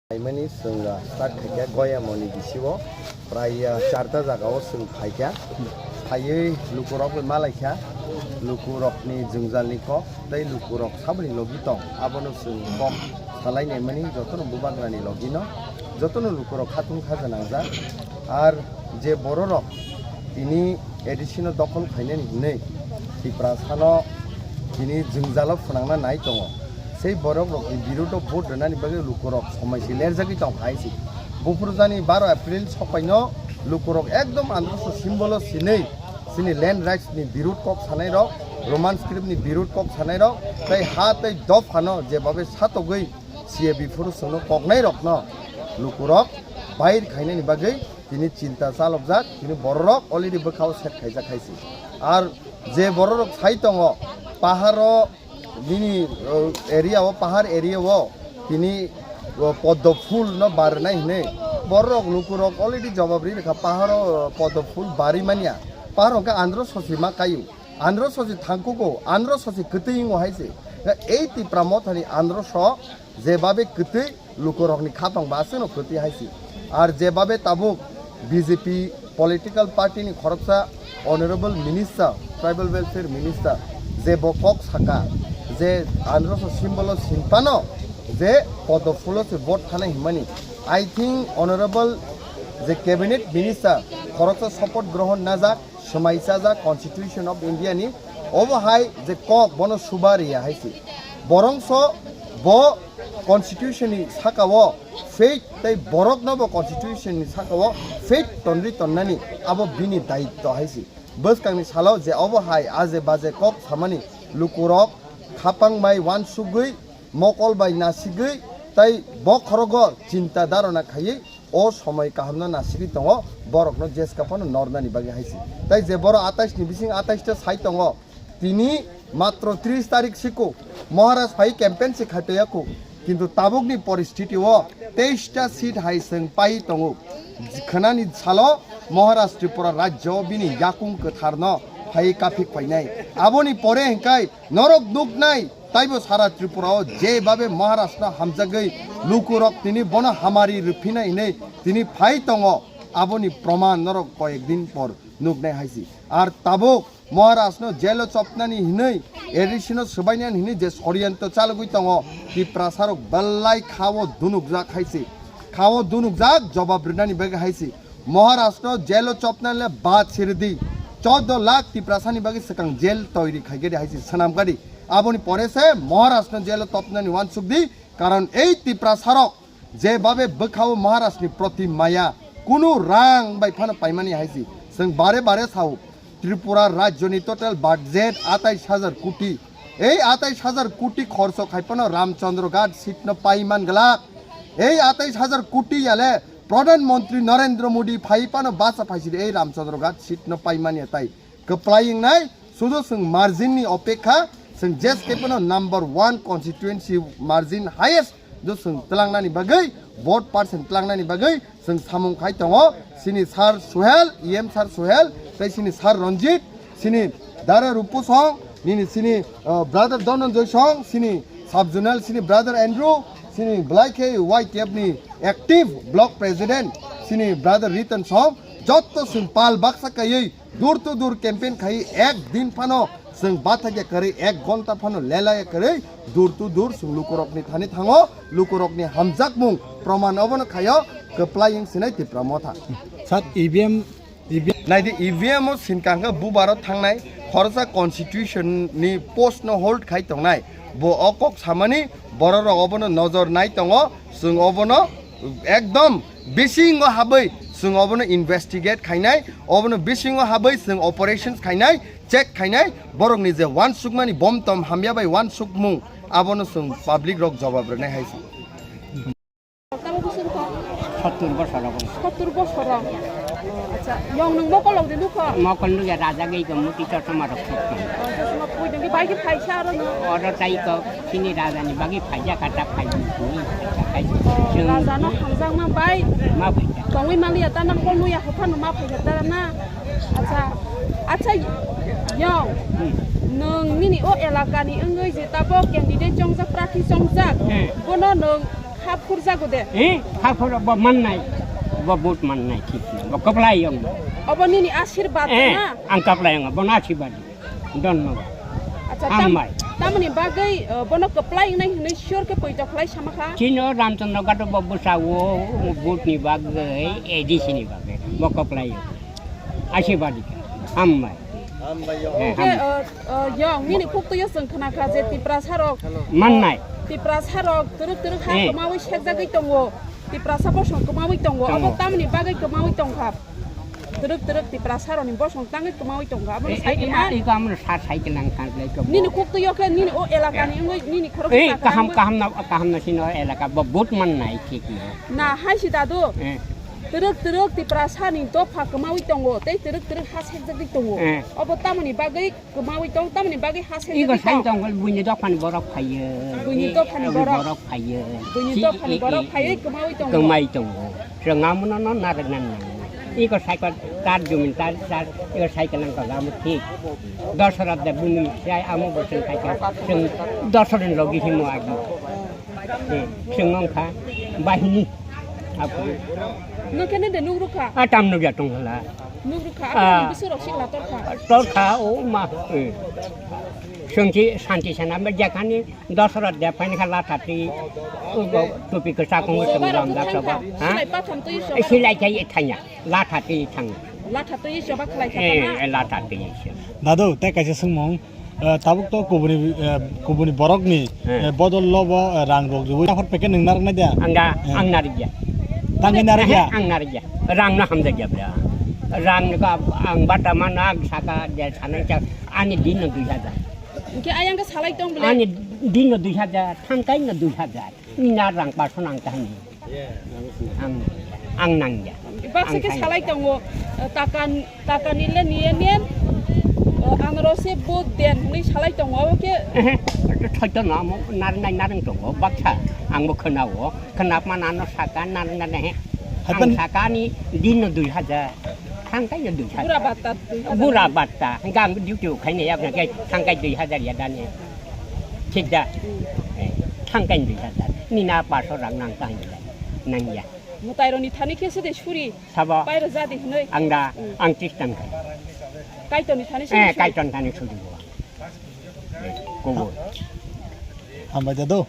Mani sung start kaya goya moni disiwo, praya charta jaga sung kaya, kaya lukurok Malaysia, lukurok ni jungjal ni kok, dai lukurok sabri logi tong, abono sung kok, salai ni mani jotono bubar ni logi no, jotono lukurok hatung khajanangja, ar je bororok ini additional dokol khaine ni, di prasano ini jungjalo funangna nai tongo. সেই বরক বিরুদ্ধ vote রানি বাগে লুকুরক সময় লেরজাগি তাও খাইছি বুফুরজানি 12 April সকাইন লুকুরক একদম আন্ধ্রস symbol সিনি land rights নি বিরুদ্ধ cock সানাই rock Roman script নি বিরুদ্ধ কক সানাই রক তাই হাতে দফ হানো যেভাবে সাতগৈ সিএ বিফুর সঙ্গ ককনাই রক ন লুকুরক বাইর খাইনানি বাগে তিনি চিন্তা চালকজাক তিনি বড়রক অলরেডি বখাও সেট খাইজা খাইছি আর যে বড়রক সাইতং পাহাড় Nini area wo pahar area wo ini Padda full no barna ini borok lukurok already jawabri rekha pahar Padda full bari mania pahar ka Anarosh ma kayu Anarosh thangkugo Anarosh ketingo haise ei ti pramothani Anarosh jebabe keti lukurok ni khatong base no keti haise ar jebabe tabuk BJP political party ni khoroksa honorable minister tribal welfare minister je bokok saka যে Anarosh symbol simpano যে Padda full se vote khana himani I think honorable যে cabinet minister খরচ support গ্রহণ না যাক সমাইসা যা constitution of India ni overhigh যে cock বন সুবারিয়া হাইছি বরংস ব constitution ni sakawo faith tai borok no bo constitution ni sakawo faith tonri tonnani abo bini daitto haisi boskanni salo je overhigh aje baje kok samani lukurok Hapung by one sugui, mokol by nasigui, tai bokhorogo, cinta darona kaye, or somai kahana nasiri tongo, borok no jeskapon, nordani bagi haisi. Tai zeboro atash ni bising atash to saitongo. Tini matro 3 tarik siku, Moharas pai campaign si khatoyaku, kintu tabuk ni poristiti wo, 23 seat haiseng pai tongo. Khanani salo, Moharas Tripura Rajjo bini yakung ketharno. Hai kapik painai aboni pore hengkai norok duk nai taibo sara Tripura je babe Maharashtra hamjagai lukurok tini bona hamari ruphinai nei tini phai tongo aboni praman norok koyekdin por nuk nai haisi ar tabok Maharashtra jelo chopnani hinai additional subainian hini je oriento chalgui tongo ti prasarok ballai khawo dunukjak haisi khawo dunukjak jawab rinani bege haisi Maharashtra jelo chopnale baat chirdi 14 lakh টি প্রাসানি বাগি সেকাং jail তৈরি খাইগেরি হাইছি সানামগাড়ি আবনি পরেছে Maharashtra jail তপনানি one সুগদি কারণ এই টি প্রাসারক যেভাবে বখাও মহারাষ্ট্রনি প্রতি মায়া কোনো রাং বাইফানা পাইমানি হাইছি जों বারে বারে সাউ ত্রিপুরা রাজ্যনি টোটাল বাজেট 28000 কোটি এই 28000 কোটি খরচ খাইপানো রামচন্দ্রঘাট সিটন পাইমান গলা এই 28000 কোটি আলে প্রধানমন্ত্রী নরেন্দ্র মোদী ফাইপানো বাসা ফাইছিল এই রামচন্দ্রঘাট সিট ন পাইমানি তাই কপ্লাইং নাই শুধু जों মার্জিননি অপেক্ষা जों জেস কেপনো নাম্বার 1 কনস্টিটুয়েন্সি মার্জিন হাইয়েস্ট जो जों তলাংনানি বাগৈ ভোট পার্সেন্ট তলাংনানি বাগৈ जों সামুং খাই দङ সিনি সার সোহেল ইএম সার সোহেল তাই সিনি সার রঞ্জিত সিনি দারা রূপসং নিনি সিনি ব্রাদার ধনঞ্জয় সং সিনি সাবজোনাল সিনি brother Andrew sini blaike white yapni active block president sini brother return song jotto sing pal baksa kai dur to dur campaign khai ek din phano sing bathage kare ek gonta phano lelaya kare dur to dur sing lukurok ni thani thango lukurok ni hamjak mung proman obon khayo applying sinai ti pramotha sat evm nai di evm o sinkanga bubar thangnai khorsa constitution ni post no hold khai tongnai bo okok samani bororok obono nozor nai tongo जों obono ekdom bisingo habai जों obono investigate khainai obono bisingo habai जों operations khainai check khainai borok ni je one sukmani bom tom hamya bai one sukmung abono जों public rok jawab renai haisi 70 বছর আচ্ছা young নং মকল long দিলু খা মকল লুয়া রাজা গই গম মুতি চটমা রক সসমা পুই দং দি বাইকি ফাইছা আর ন অর্ডার তাই ক সিনি রাজানি বাগি ফাইজা কাটা ফাই নি ফাই রাজা ন হামজাং মা বাই মা ফাইজা গংই মালিয়া তা নাম কনুয়া হফান মা ফাইজা তা না আচ্ছা young nung nini o elakani engoi je tabo candidate jongja prati songjak bono nung हाफुर जागो दे हाफुर ब मननाय ब बुट मननाय ठीक ब कपलायं अब निनि आशीर्वाद ना आं कपलायं ब आशीर्वाद धन्यवाद अच्छा तामनि बागै बनो कपलायं नै हनै श्योर के पैता खलाय सामाखा चिनो रामचन्द्र गातो ब बुसावो बुटनि बागै एडिसिनि बागै ब कपलायं आशीर्वाद हामबाय yang ini kok ya sengkena kaje tipras harok manai tipras harok terus ha kemawi sekja gai tongo tipras apa song kemawi tongo apa tamni bagai kemawi tongkap terus tipras harok ni bosong tangi kemawi tongkap apa sai gimana ini kamu sai kenang kan lagi nini kok ya kan nini oh elaka ni nini kerok kaham na sino elaka bot manai kikna nah hai si dadu terus di perasaan itu pak kemawi tonggo, tapi terus hasil jadi tonggo. Apa tamu ni bagai kemawi tong, tamu ni bagai hasil jadi tonggo. Iku saya tonggo bunyi dopan borok kaya. Bunyi dopan borok kaya. Bunyi dopan borok kaya kemawi tonggo. Kemawi tonggo. Sengamu nono narengan. Iku saya kan tarjumin iku saya kenang kalau tik. Dosarat dah bunyi saya amu bosan kaya. Seng dosaran logi himu agi. Sengong ka bahini. Apa? Nukene de nugruka. Atam nugia tongla. Nugruka. Apa besar sih lah torka. Torka oh mah. Sungsi santi sana berjakan ni dosarat dia paling kalah tadi. Tupi kesakung sengram dah sebab. Silai cai tanya. Lah tadi tang. Lah tadi siapa kelai siapa? Lah tadi. Dado, tak kasih semua. Tabuk to kubuni borok ni. Bodol lobo rang rok jual. Apa pakai nengar na dia? Angnar dia. Tangin narja. Ang narja. Rang na ham dia bra. Rang ka ang bata mana saka dia sana cak ani din 2000. Mungkin ayang ke salai tong beli. Ani din 2000, tangkai na 2000. Ni na rang pa sonang kan. Ang nang ya. Baksa ke salai tong takan ile nian Anarosh bot den ni salai tong ke. Thajto na mo narang tong baksa ang mo kenao kenapa nano saka nan ang saka ni din 2000 tangkai na 2000 burabata hanggang diu kai ne yak kai tangkai 2000 ya dan ni tidak tangkai 2000 ni na pa so rang nang kai nang ya mutai roni thani ke se de shuri sabo bayar jadi hnoi angda ang tistan kai to ni thani se kai ton thani shuri ko Hamba jado.